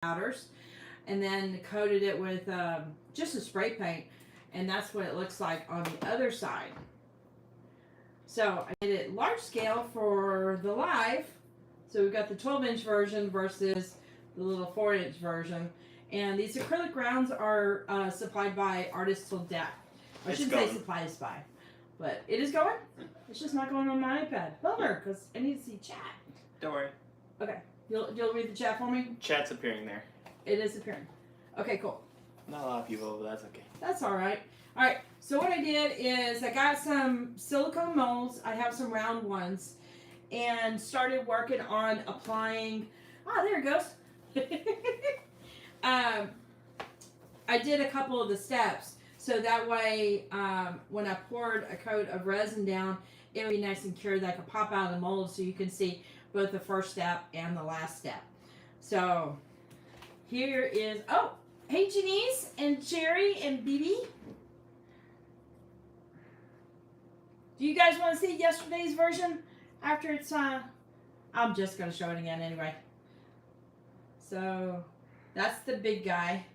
powders, and then coated it with just a spray paint, and that's what it looks like on the other side. So I did it large scale for the live. So we've got the 12-inch version versus the little 4-inch version. And these acrylic rounds are supplied by Artist Till Death. I shouldn't say supplied by, but it is going. It's just not going on my iPad. Bummer, because I need to see chat. Don't worry. Okay. You'll read the chat for me? Chat's appearing there. It is appearing. Okay, cool. Not a lot of people, but that's okay. That's all right. All right. So what I did is I got some silicone molds. I have some round ones, and started working on applying. Ah, there it goes. I did a couple of the steps, so that way when I poured a coat of resin down, it would be nice and cured that I could pop out of the mold so you can see both the first step and the last step. So here is, oh, hey Janice and Jerry and BB. Do you guys want to see yesterday's version after it's, I'm just going to show it again anyway. So that's the big guy.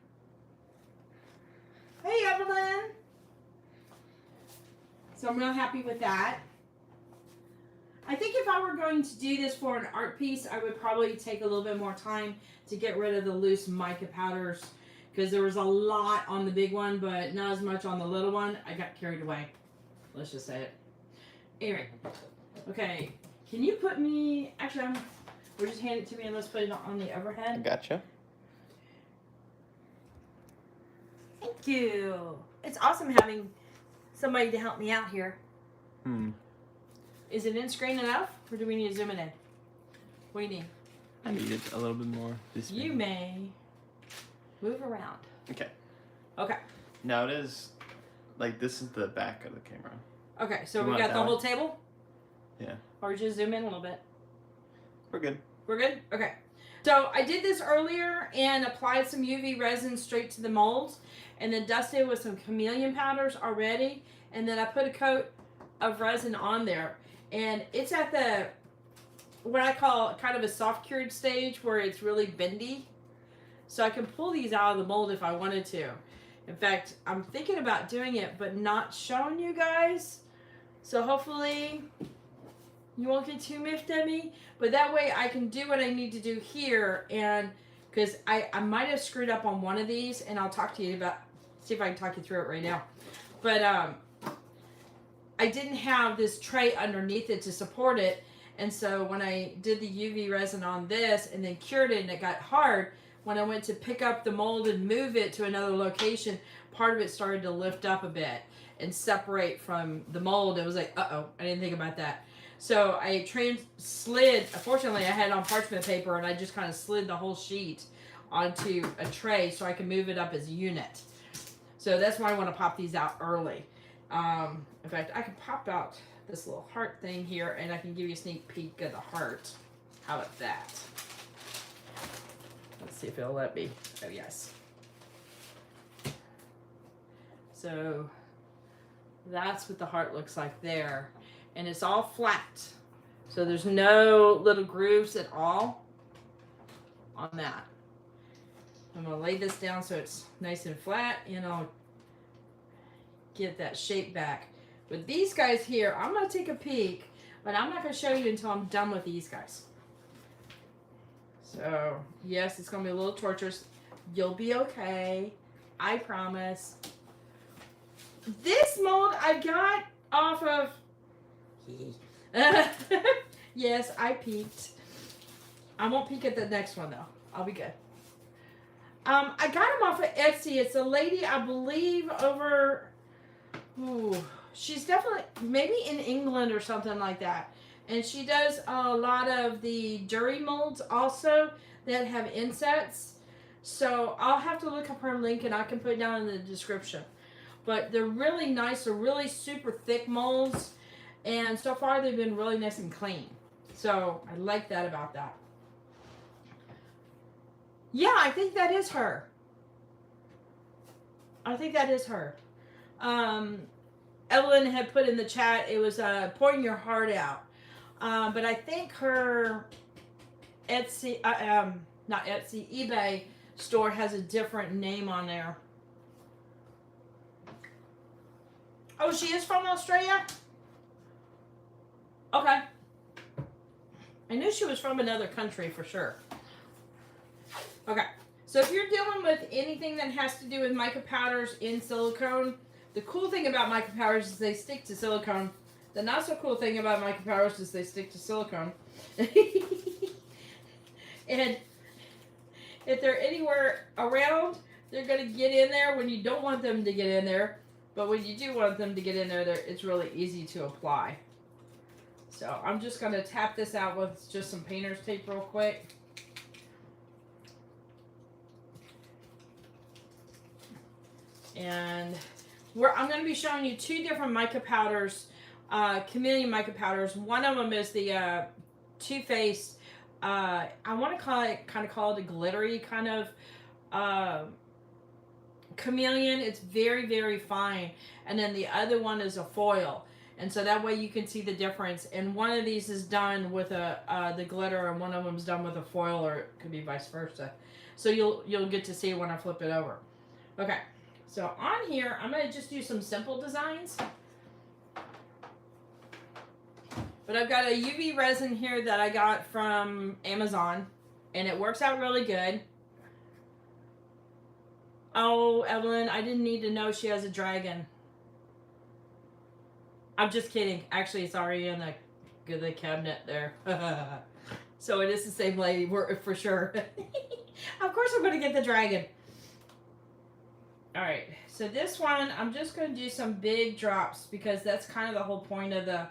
Hey Evelyn. So I'm real happy with that. I think if I were going to do this for an art piece, I would probably take a little bit more time to get rid of the loose mica powders, because there was a lot on the big one, but not as much on the little one. I got carried away. Let's just say it. Anyway, okay. Can you put me? Actually, we'll just hand it to me and let's put it on the overhead. I gotcha. Thank you. It's awesome having somebody to help me out here. Is it in screen enough, or do we need to zoom it in? What do you need? I need it a little bit more. This You may move around. Okay. Okay. Now it is, like, this is the back of the camera. Okay, so You we want got it the that whole way? table? Yeah. Or just zoom in a little bit? We're good. We're good? Okay. So I did this earlier and applied some UV resin straight to the molds, and then dusted with some Chameleon powders already, and then I put a coat of resin on there. And it's at the, what I call kind of a soft cured stage where it's really bendy. So I can pull these out of the mold if I wanted to. In fact, I'm thinking about doing it, but not showing you guys. So hopefully you won't get too miffed at me. But that way I can do what I need to do here. And because I might have screwed up on one of these, and I'll talk to you about, see if I can talk you through it right now. But I didn't have this tray underneath it to support it, and so when I did the UV resin on this and then cured it and it got hard, when I went to pick up the mold and move it to another location, part of it started to lift up a bit and separate from the mold. It was like, uh-oh, I didn't think about that. So I slid, fortunately I had it on parchment paper, and I just kind of slid the whole sheet onto a tray so I can move it up as a unit. So that's why I want to pop these out early. In fact, I can pop out this little heart thing here, and I can give you a sneak peek of the heart. How about that? Let's see if it'll let me. Oh, yes. So that's what the heart looks like there. And it's all flat. So there's no little grooves at all on that. I'm going to lay this down so it's nice and flat, and I'll get that shape back. With these guys here, I'm going to take a peek, but I'm not going to show you until I'm done with these guys. So, yes, it's going to be a little torturous. You'll be okay. I promise. This mold I got off of... Yes, I peeked. I won't peek at the next one, though. I'll be good. I got them off of Etsy. It's a lady, I believe, over... Ooh, she's definitely maybe in England or something like that, and she does a lot of the Dury molds also that have insets. So I'll have to look up her link, and I can put it down in the description. But they're really nice. They're really super thick molds, and so far they've been really nice and clean. So I like that about that. Yeah, I think that is her. I think that is her. Evelyn had put in the chat, it was pouring your heart out. But I think her Etsy, not Etsy, eBay store has a different name on there. Oh, she is from Australia? Okay. I knew she was from another country for sure. Okay. So if you're dealing with anything that has to do with mica powders in silicone, the cool thing about mica powders is they stick to silicone. The not so cool thing about mica powders is they stick to silicone. And if they're anywhere around, they're going to get in there when you don't want them to get in there. But when you do want them to get in there, it's really easy to apply. So I'm just going to tap this out with just some painter's tape real quick. And I'm going to be showing you two different mica powders, Chameleon mica powders. One of them is the Too Faced. I want to call it a glittery kind of Chameleon. It's very, very fine. And then the other one is a foil. And so that way you can see the difference. And one of these is done with the glitter, and one of them is done with a foil, or it could be vice versa. So you'll get to see when I flip it over. Okay. So on here, I'm going to just do some simple designs. But I've got a UV resin here that I got from Amazon, and it works out really good. Oh, Evelyn, I didn't need to know she has a dragon. I'm just kidding. Actually, it's already in the cabinet there. So it is the same lady for sure. Of course I'm going to get the dragon. All right. So this one, I'm just going to do some big drops because that's kind of the whole point of the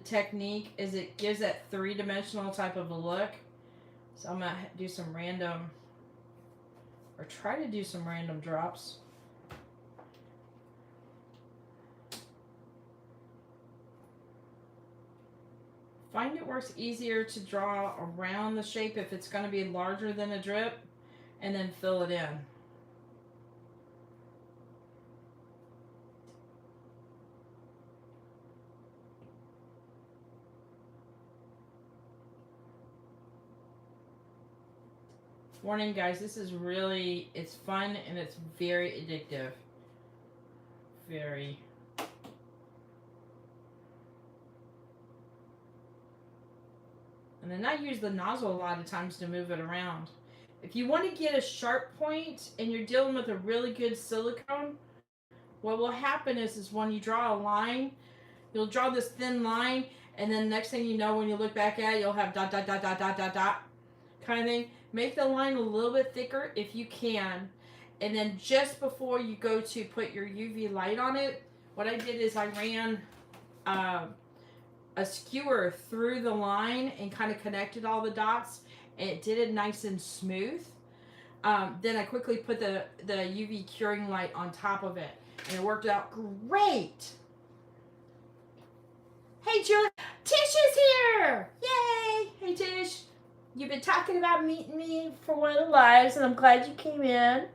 technique, is it gives that three-dimensional type of a look. So I'm going to do some random, or try to do some random drops. Find it works easier to draw around the shape if it's going to be larger than a drip, and then fill it in. Warning guys, this is really, it's fun and it's very addictive. Very. And then I use the nozzle a lot of times to move it around. If you want to get a sharp point and you're dealing with a really good silicone, what will happen is when you draw a line, you'll draw this thin line, and then next thing you know, when you look back at it, you'll have dot, dot, dot, dot, dot, dot, dot kind of thing. Make the line a little bit thicker if you can. And then just before you go to put your UV light on it, what I did is I ran a skewer through the line and kind of connected all the dots, and it did it nice and smooth. Then I quickly put the UV curing light on top of it, and it worked out great. Hey Julie, Tish is here! Yay! Hey Tish, you've been talking about meeting me for one of the lives, and I'm glad you came in.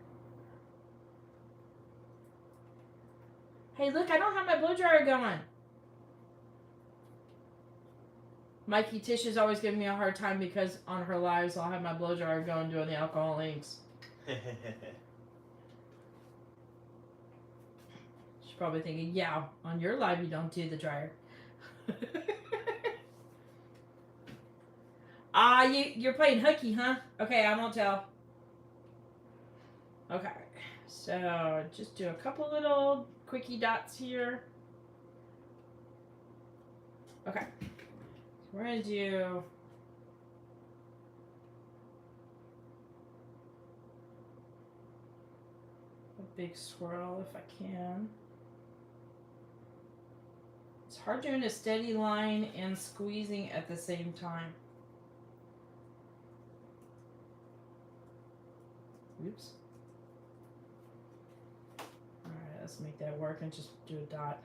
Hey look, I don't have my blow dryer going. Mikey, Tish is always giving me a hard time because on her lives I'll have my blow dryer going doing the alcohol inks. She's probably thinking, yeah, on your live you don't do the dryer. You're playing hooky, huh? Okay, I won't tell. Okay, so just do a couple little quickie dots here. Okay, we're gonna do a big swirl if I can. It's hard doing a steady line and squeezing at the same time. Oops. Alright, let's make that work and just do a dot.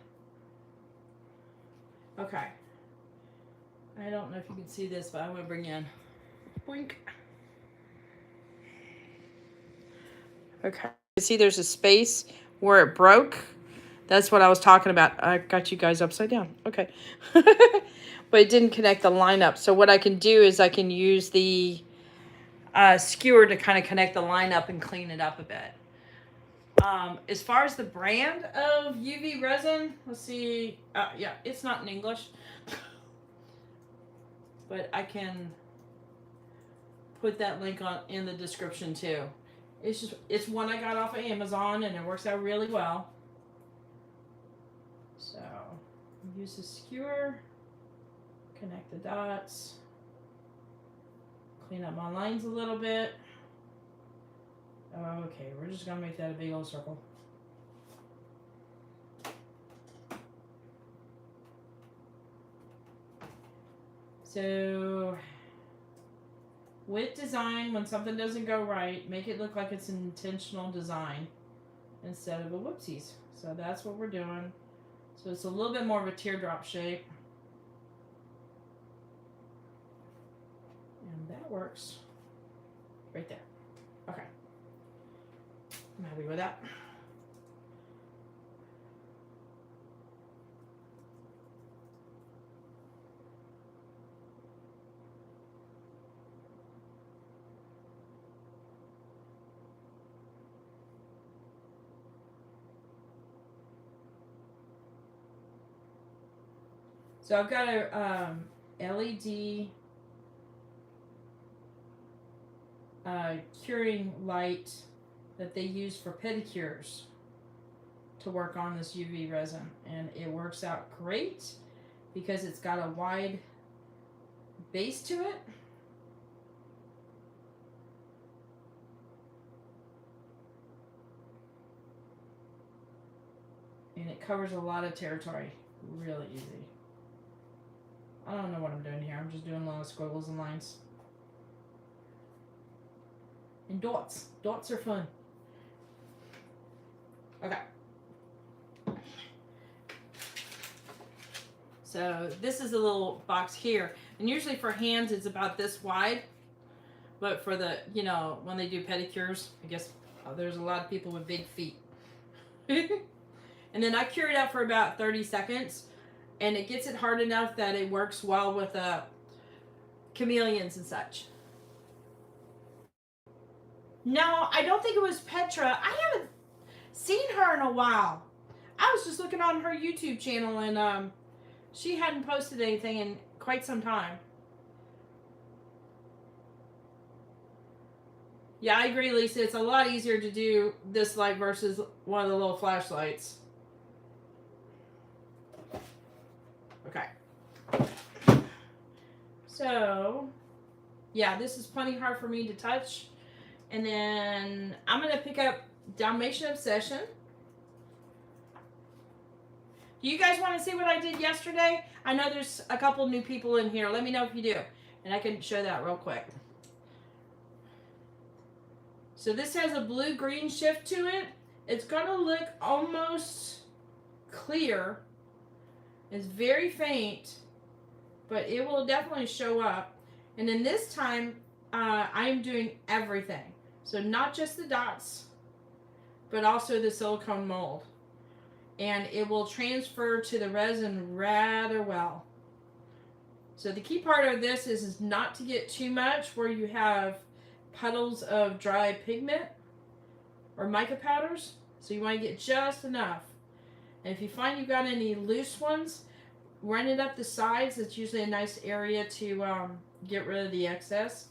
Okay. I don't know if you can see this, but I'm going to bring in. Boink. Okay. See, there's a space where it broke. That's what I was talking about. I got you guys upside down. Okay. But it didn't connect the line up. So what I can do is I can use the skewer to kind of connect the line up and clean it up a bit. As far as the brand of UV resin, let's see. Yeah, it's not in English, but I can put that link in the description too. It's one I got off of Amazon and it works out really well. So use the skewer, connect the dots, clean up my lines a little bit. Okay, we're just gonna make that a big old circle. So with design, when something doesn't go right, make it look like it's an intentional design instead of a whoopsies. So that's what we're doing. So it's a little bit more of a teardrop shape. And that works right there. Okay. I'm happy with that. So I've got a LED curing light that they use for pedicures to work on this UV resin, and it works out great because it's got a wide base to it. And it covers a lot of territory really easy. I don't know what I'm doing here. I'm just doing a lot of squiggles and lines. And dots. Dots are fun. Okay. So this is a little box here. And usually for hands it's about this wide. But for the, you know, when they do pedicures, I guess there's a lot of people with big feet. And then I cure it out for about 30 seconds. And it gets it hard enough that it works well with chameleons and such. No, I don't think it was Petra. I haven't seen her in a while. I was just looking on her YouTube channel and she hadn't posted anything in quite some time. Yeah, I agree, Lisa. It's a lot easier to do this light versus one of the little flashlights. Okay. So, yeah, this is plenty hard for me to touch. And then I'm going to pick up Dalmatian Obsession. Do you guys want to see what I did yesterday? I know there's a couple new people in here. Let me know if you do. And I can show that real quick. So this has a blue-green shift to it. It's going to look almost clear. It's very faint, but it will definitely show up. And then this time, I'm doing everything. So not just the dots, but also the silicone mold. And it will transfer to the resin rather well. So the key part of this is not to get too much where you have puddles of dry pigment or mica powders. So you want to get just enough. And if you find you've got any loose ones, run it up the sides. It's usually a nice area to get rid of the excess.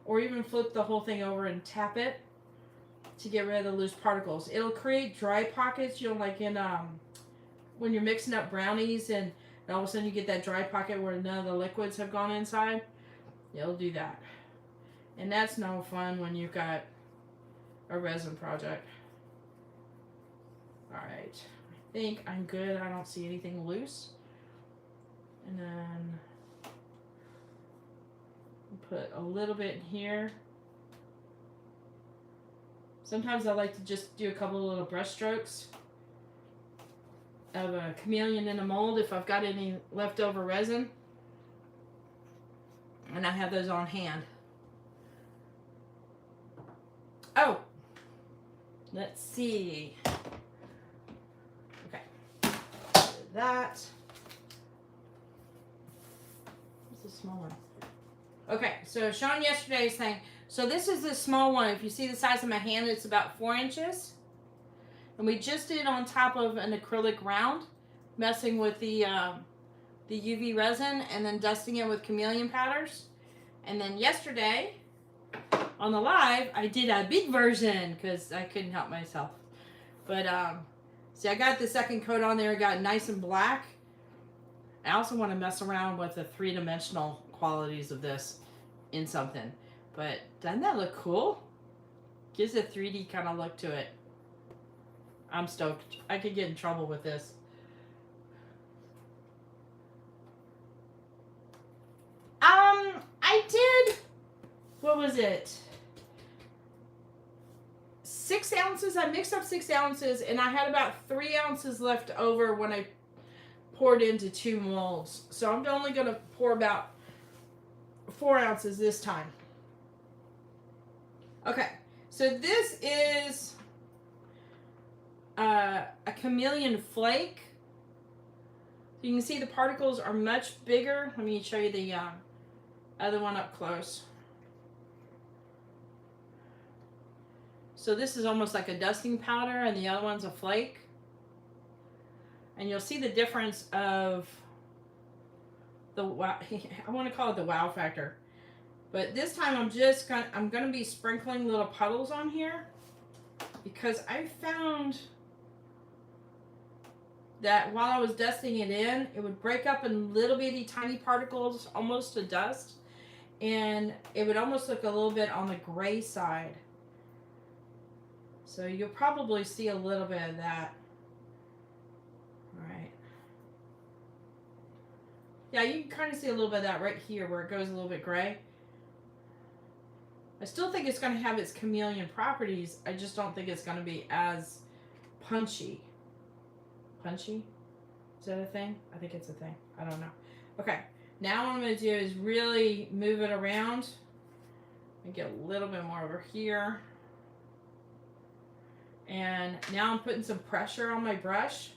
Or even flip the whole thing over and tap it to get rid of the loose particles. It'll create dry pockets, you know, like in when you're mixing up brownies and all of a sudden you get that dry pocket where none of the liquids have gone inside. It'll do that. And that's no fun when you've got a resin project. Alright. I think I'm good. I don't see anything loose. And then put a little bit in here. Sometimes I like to just do a couple of little brush strokes of a chameleon in a mold if I've got any leftover resin. And I have those on hand. Oh, let's see. Okay, that. What's the small one? Okay, so Sean yesterday is saying, So this is the small one. If you see the size of my hand, it's about 4 inches. And we just did it on top of an acrylic round, messing with the UV resin and then dusting it with chameleon powders. And then yesterday, on the live, I did a big version because I couldn't help myself. But, see, I got the second coat on there. It got nice and black. I also want to mess around with the 3-dimensional qualities of this in something. But doesn't that look cool? Gives a 3D kind of look to it. I'm stoked. I could get in trouble with this. I did, what was it? 6 ounces. I mixed up 6 ounces and I had about 3 ounces left over when I poured into 2 molds. So I'm only going to pour about 4 ounces this time. Okay, so this is a chameleon flake. You can see the particles are much bigger. Let me show you the other one up close. So this is almost like a dusting powder and the other one's a flake. And you'll see the difference of the wow, I want to call it the wow factor. But this time I'm going to be sprinkling little puddles on here because I found that while I was dusting it in, it would break up in little bitty tiny particles almost to dust, and it would almost look a little bit on the gray side. So you'll probably see a little bit of that. All right. Yeah, you can kind of see a little bit of that right here where it goes a little bit gray. I still think it's going to have its chameleon properties. I just don't think it's going to be as punchy. Punchy? Is that a thing? I think it's a thing. I don't know. Okay. Now what I'm going to do is really move it around and get a little bit more over here. And now I'm putting some pressure on my brush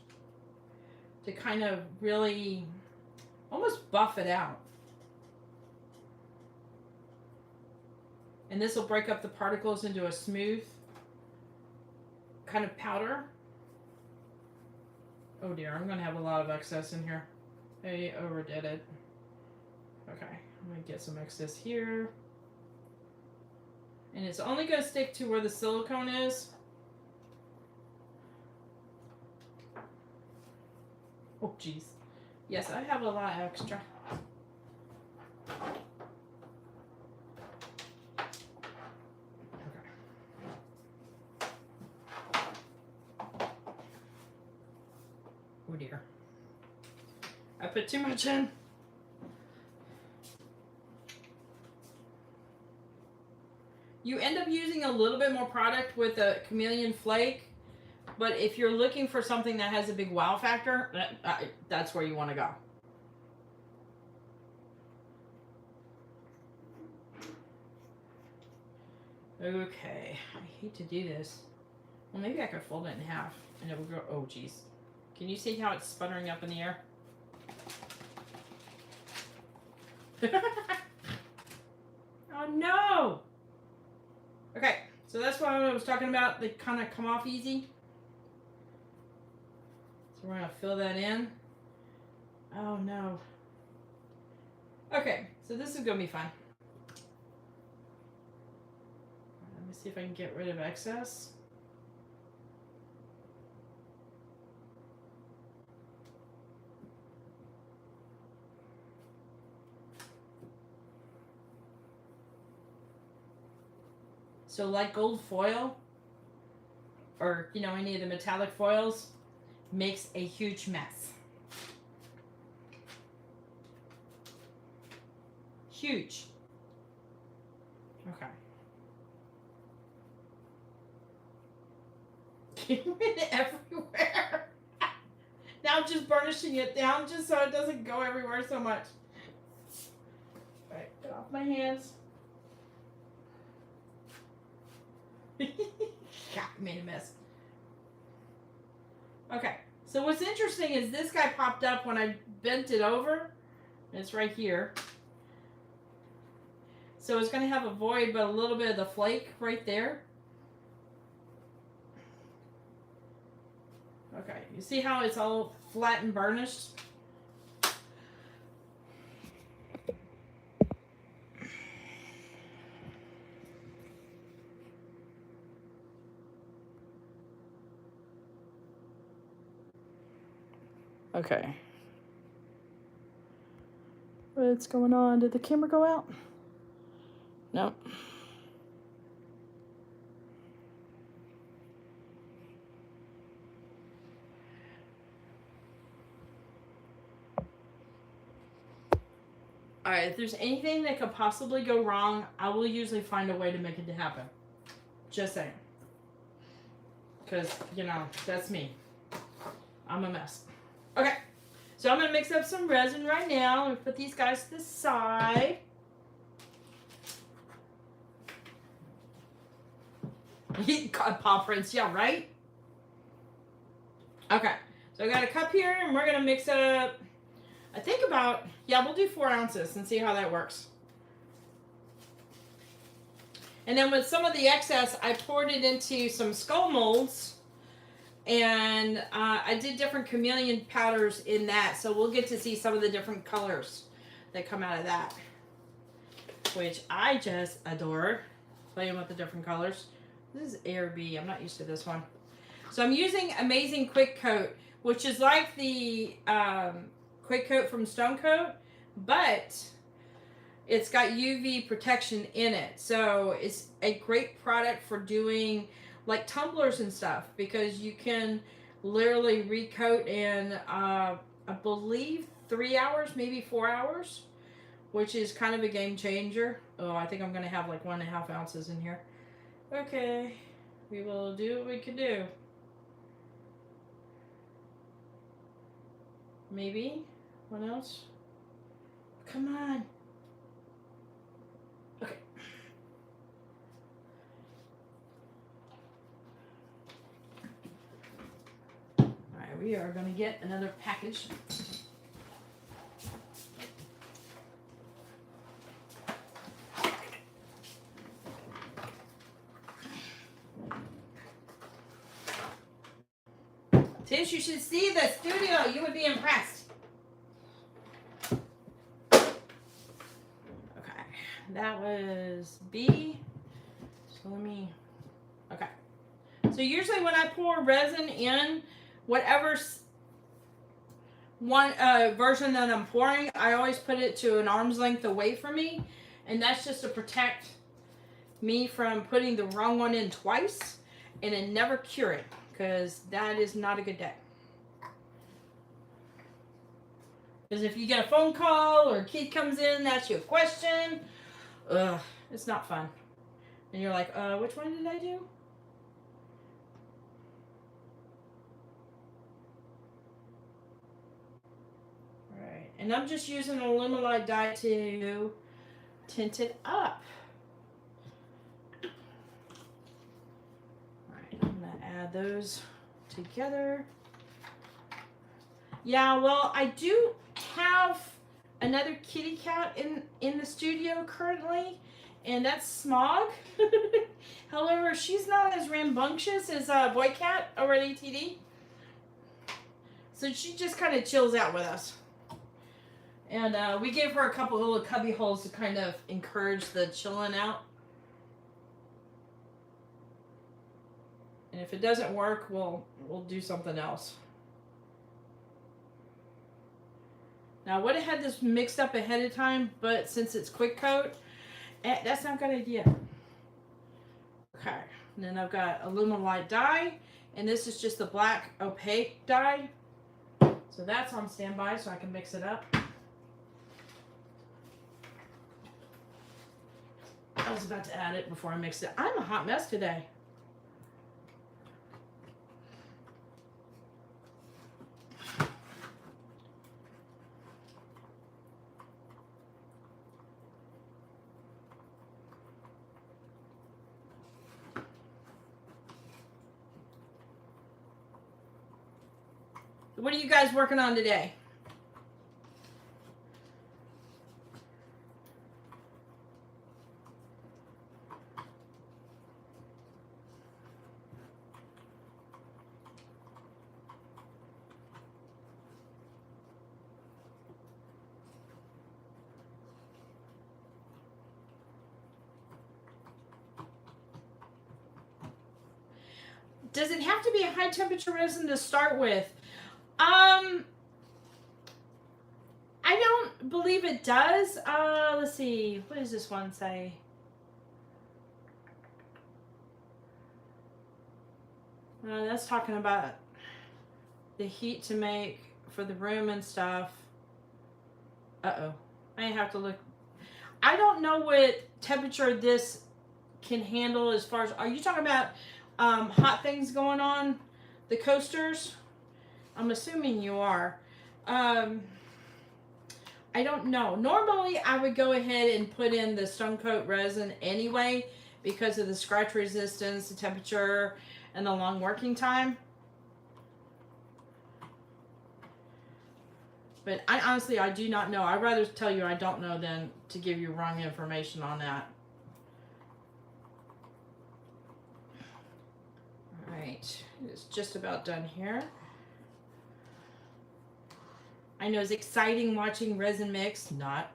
to kind of really almost buff it out. And this will break up the particles into a smooth kind of powder. Oh dear, I'm going to have a lot of excess in here. I overdid it. Okay, I'm going to get some excess here. And it's only going to stick to where the silicone is. Oh geez. Yes, I have a lot extra. Oh dear. I put too much in. You end up using a little bit more product with a chameleon flake, but if you're looking for something that has a big wow factor, that's where you want to go. Okay, I hate to do this. Well, maybe I could fold it in half and it will go, oh geez. Can you see how it's sputtering up in the air? Oh no! Okay, so that's what I was talking about. They kind of come off easy. So we're going to fill that in. Oh no. Okay, so this is going to be fun. Let me see if I can get rid of excess. So like gold foil, or you know, any of the metallic foils, makes a huge mess. Huge. Okay. Getting it everywhere. Now I'm just burnishing it down just so it doesn't go everywhere so much. Alright, get off my hands. God, made a mess. Okay, so what's interesting is this guy popped up when I bent it over. It's right here. So it's going to have a void, but a little bit of the flake right there. Okay, you see how it's all flat and burnished? Okay. What's going on? Did the camera go out? No. Alright, if there's anything that could possibly go wrong, I will usually find a way to make it happen. Just saying. Because, you know, that's me. I'm a mess. Okay. So I'm going to mix up some resin right now and put these guys to the side. Paw prints, yeah, right? Okay. So I got a cup here and we're going to mix up, I think about, yeah, we'll do 4 ounces and see how that works. And then with some of the excess, I poured it into some skull molds. And I did different chameleon powders in that. So we'll get to see some of the different colors that come out of that. Which I just adore. Playing with the different colors. This is A or B. I'm not used to this one. So I'm using Amazing Quick Coat. Which is like the Quick Coat from Stone Coat. But it's got UV protection in it. So it's a great product for doing like tumblers and stuff, because you can literally recoat in I believe 3 hours, maybe 4 hours, which is kind of a game changer. Oh, I think I'm gonna have like 1.5 ounces in here. Okay, we will do what we can do. Maybe. What else? Come on. Okay. We are going to get another package. Since you should see the studio, you would be impressed. Okay, that was B. So let me, okay. So usually when I pour resin in, whatever one version that I'm pouring, I always put it to an arm's length away from me. And that's just to protect me from putting the wrong one in twice and then never cure it, because that is not a good day. Because if you get a phone call or a kid comes in and asks you a question, it's not fun. And you're like, which one did I do? And I'm just using an Alumilite dye to tint it up. Alright, I'm going to add those together. Yeah, well, I do have another kitty cat in the studio currently, and that's Smog. However, she's not as rambunctious as Boy Cat over at ATD. So she just kind of chills out with us. And we gave her a couple little cubby holes to kind of encourage the chilling out. And if it doesn't work, we'll do something else. Now I would have had this mixed up ahead of time, but since it's quick coat, that's not a good idea. Okay, and then I've got Alumilite dye, and this is just the black opaque dye. So that's on standby so I can mix it up. I was about to add it before I mixed it. I'm a hot mess today. What are you guys working on today? does it have to be a high temperature resin to start with? I don't believe it does. Let's see. What does this one say? That's talking about the heat to make for the room and stuff. Uh-oh. I have to look. I don't know what temperature this can handle as far as... Are you talking about hot things going on? The coasters? I'm assuming you are. I don't know. Normally, I would go ahead and put in the stone coat resin anyway because of the scratch resistance, the temperature, and the long working time. But I honestly, I do not know. I'd rather tell you I don't know than to give you wrong information on that. All right. It's just about done here. I know it's exciting watching resin mix. Not.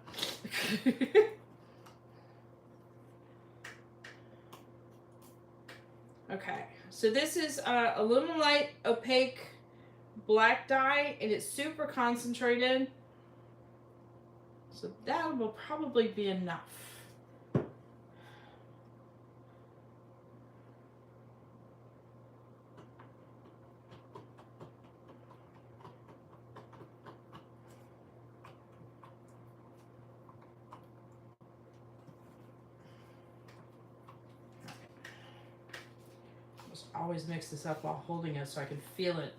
Okay. So this is Alumilite opaque black dye, and it's super concentrated. So that will probably be enough. Always mix this up while holding it so I can feel it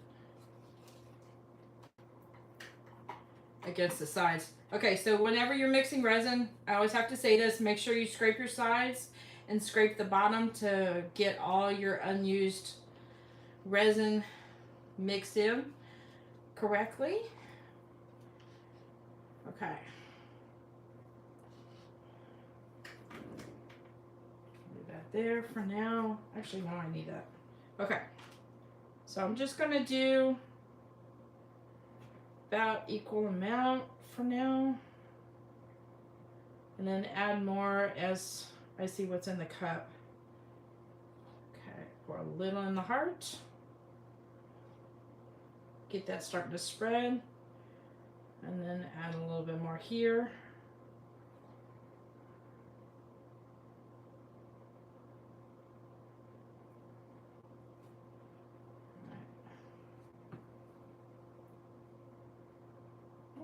against the sides. Okay, so whenever you're mixing resin, I always have to say this, make sure you scrape your sides and scrape the bottom to get all your unused resin mixed in correctly. Okay. Leave that there for now. Actually, no, I need that. Okay, so I'm just going to do about equal amount for now, and then add more as I see what's in the cup. Okay, pour a little in the heart. Get that starting to spread, and then add a little bit more here.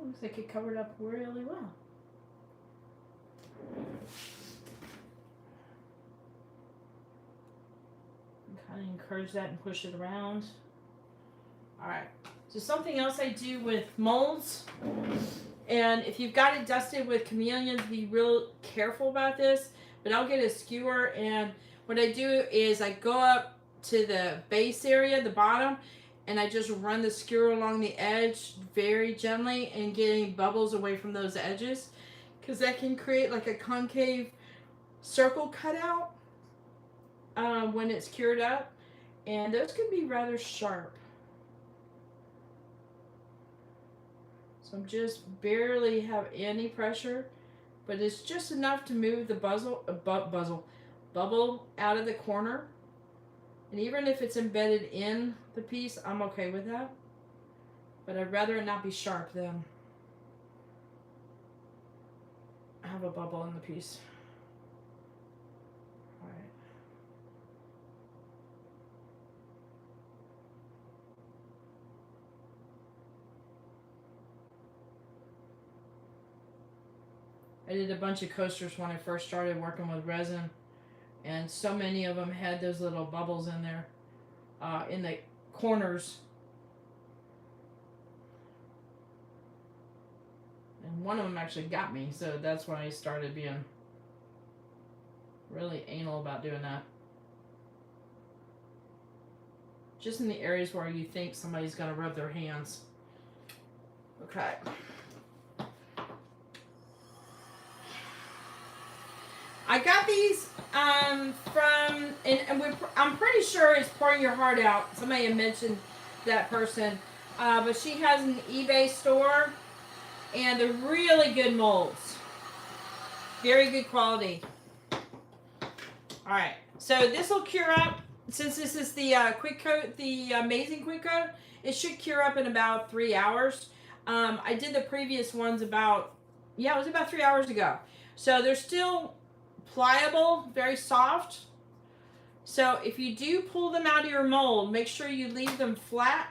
Looks like it covered up really well. Kind of encourage that and push it around. Alright, so something else I do with molds, and if you've got it dusted with Chameleons, be real careful about this, but I'll get a skewer, and what I do is I go up to the base area, the bottom, and I just run the skewer along the edge very gently and getting bubbles away from those edges, because that can create like a concave circle cutout when it's cured up, and those can be rather sharp. So I'm just barely have any pressure, but it's just enough to move the bubble out of the corner. And even if it's embedded in the piece, I'm okay with that. But I'd rather it not be sharp than have a bubble in the piece. All right. I did a bunch of coasters when I first started working with resin. And so many of them had those little bubbles in there, in the corners. And one of them actually got me, so that's when I started being really anal about doing that. Just in the areas where you think somebody's going to rub their hands. Okay. I got these from, I'm pretty sure it's Pouring Your Heart Out. Somebody had mentioned that person. But she has an eBay store, and they're really good molds. Very good quality. Alright, so this will cure up since this is the quick coat, the amazing quick coat, it should cure up in about 3 hours. I did the previous ones about, it was about 3 hours ago. So they're still pliable, very soft. So if you do pull them out of your mold, make sure you leave them flat.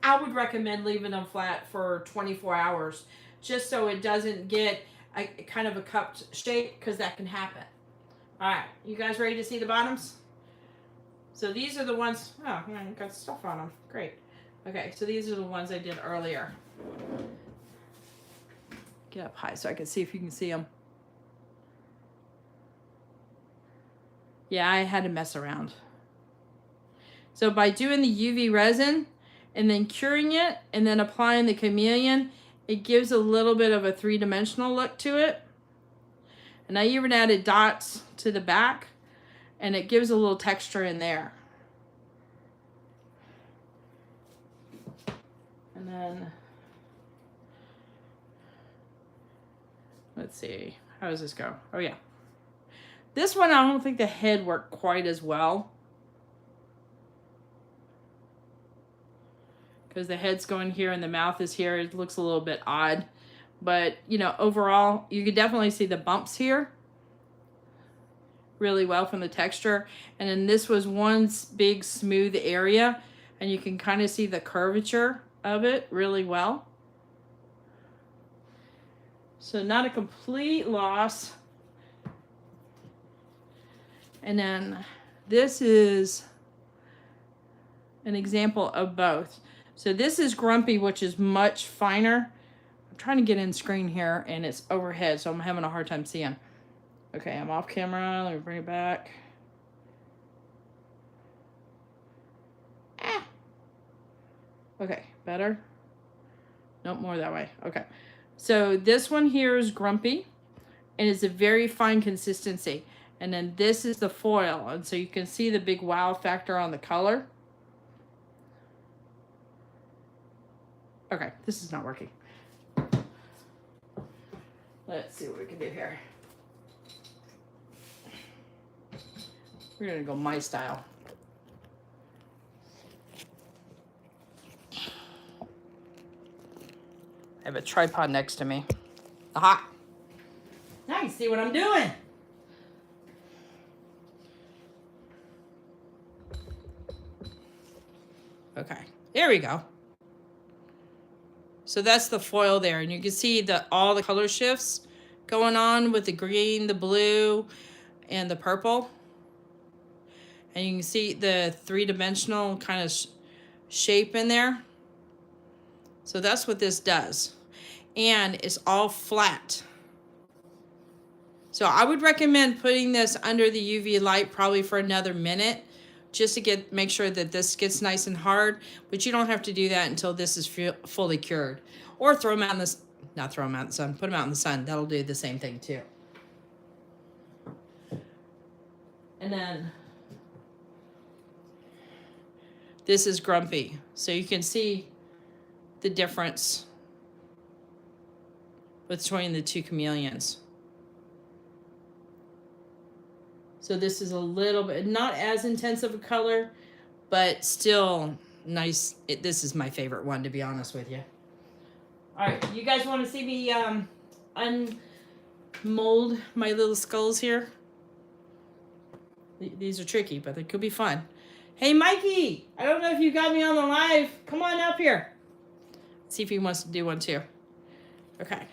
I would recommend leaving them flat for 24 hours, just so it doesn't get a kind of a cupped shape, because that can happen. All right, you guys ready to see the bottoms? So these are the ones, oh, man, got stuff on them. Great. Okay, so these are the ones I did earlier. Get up high so I can see if you can see them. Yeah, I had to mess around. So by doing the UV resin and then curing it and then applying the Chameleon, it gives a little bit of a three-dimensional look to it. And I even added dots to the back, and it gives a little texture in there. And then, let's see, how does this go? Oh yeah. This one, I don't think the head worked quite as well, because the head's going here and the mouth is here. It looks a little bit odd. But, you know, overall, you can definitely see the bumps here really well from the texture. And then this was one big smooth area, and you can kind of see the curvature of it really well. So not a complete loss. And then this is an example of both. So this is Grumpy, which is much finer. I'm trying to get in screen here, and it's overhead, so I'm having a hard time seeing. Okay, I'm off camera. Let me bring it back. Ah. Okay, better? Nope, more that way. Okay. So this one here is Grumpy, and it's a very fine consistency. And then this is the foil, and so you can see the big wow factor on the color. Okay, this is not working. Let's see what we can do here. We're gonna go my style. I have a tripod next to me. Aha! Now you see what I'm doing. Okay, there we go. So that's the foil there, and you can see all the color shifts going on with the green, the blue, and the purple. And you can see the three-dimensional kind of shape in there. So that's what this does. And it's all flat. So I would recommend putting this under the UV light probably for another minute, just to make sure that this gets nice and hard. But you don't have to do that until this is fully cured. Or throw them out in the, not throw them out in the sun, put them out in the sun. That'll do the same thing too. And then this is Grumpy. So you can see the difference between the two chameleons. So this is a little bit, not as intense of a color, but still nice. This is my favorite one, to be honest with you. All right, you guys want to see me unmold my little skulls here? These are tricky, but they could be fun. Hey, Mikey, I don't know if you got me on the live. Come on up here. See if he wants to do one too. Okay,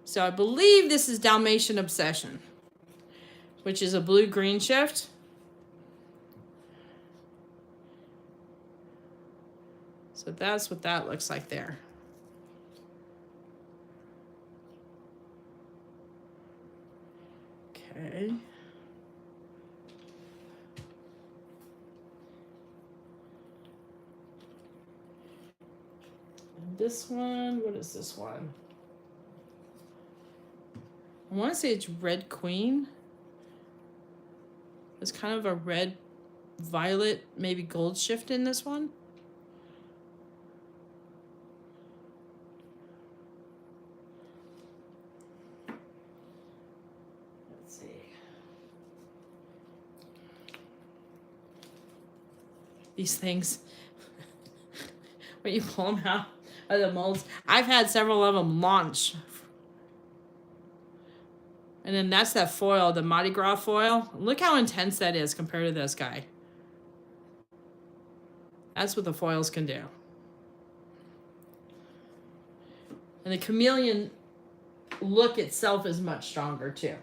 so I believe this is Dalmatian Obsession, which is a blue-green shift. So that's what that looks like there. Okay. And this one, what is this one? I want to say it's Red Queen. It's kind of a red, violet, maybe gold shift in this one. Let's see. these things. When you pull them out of the molds. I've had several of them launch. And then that's that foil, the Mardi Gras foil. Look how intense that is compared to this guy. That's what the foils can do. And the Chameleon look itself is much stronger too.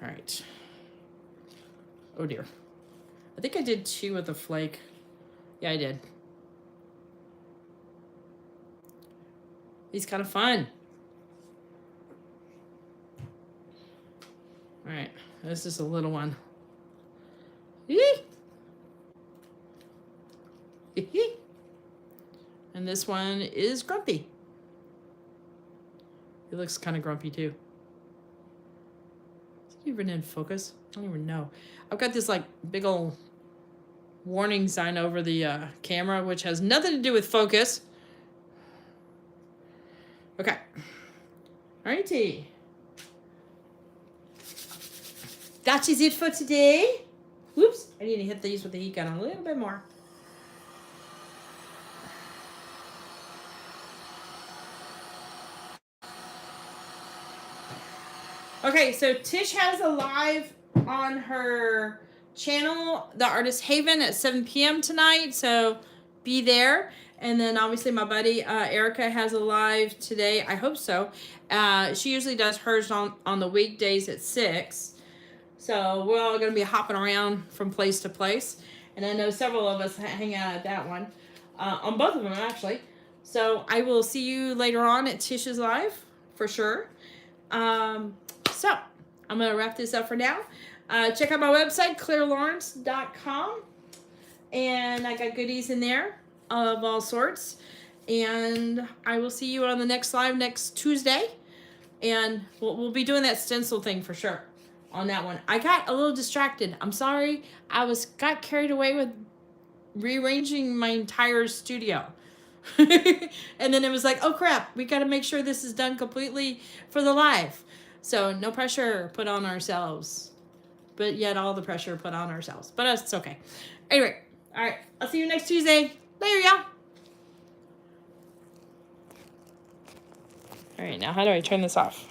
All right. Oh dear. I think I did 2 with the flake. Yeah, I did. He's kind of fun. All right, this is a little one. And this one is grumpy. He looks kind of grumpy too. Is it even in focus? I don't even know. I've got this like big old warning sign over the camera, which has nothing to do with focus. Okay. Alrighty. That is it for today. Whoops. I need to hit these with the heat gun a little bit more. Okay, so Tish has a live on her channel, The Artist Haven, at 7 p.m. tonight, so be there. And then obviously my buddy Erica has a live today. I hope so. She usually does hers on the weekdays at 6. So we're all going to be hopping around from place to place. And I know several of us hang out at that one. On both of them, actually. So I will see you later on at Tish's live, for sure. So I'm going to wrap this up for now. Check out my website, ClaraLawrence.com. And I got goodies in there of all sorts. And I will see you on the next live next Tuesday. And we'll be doing that stencil thing for sure on that one. I got a little distracted. I'm sorry. I got carried away with rearranging my entire studio. And then it was like, oh crap, we got to make sure this is done completely for the live. So no pressure put on ourselves, but yet all the pressure put on ourselves. But it's okay. Anyway, all right. I'll see you next Tuesday. Later, y'all. All right, now how do I turn this off?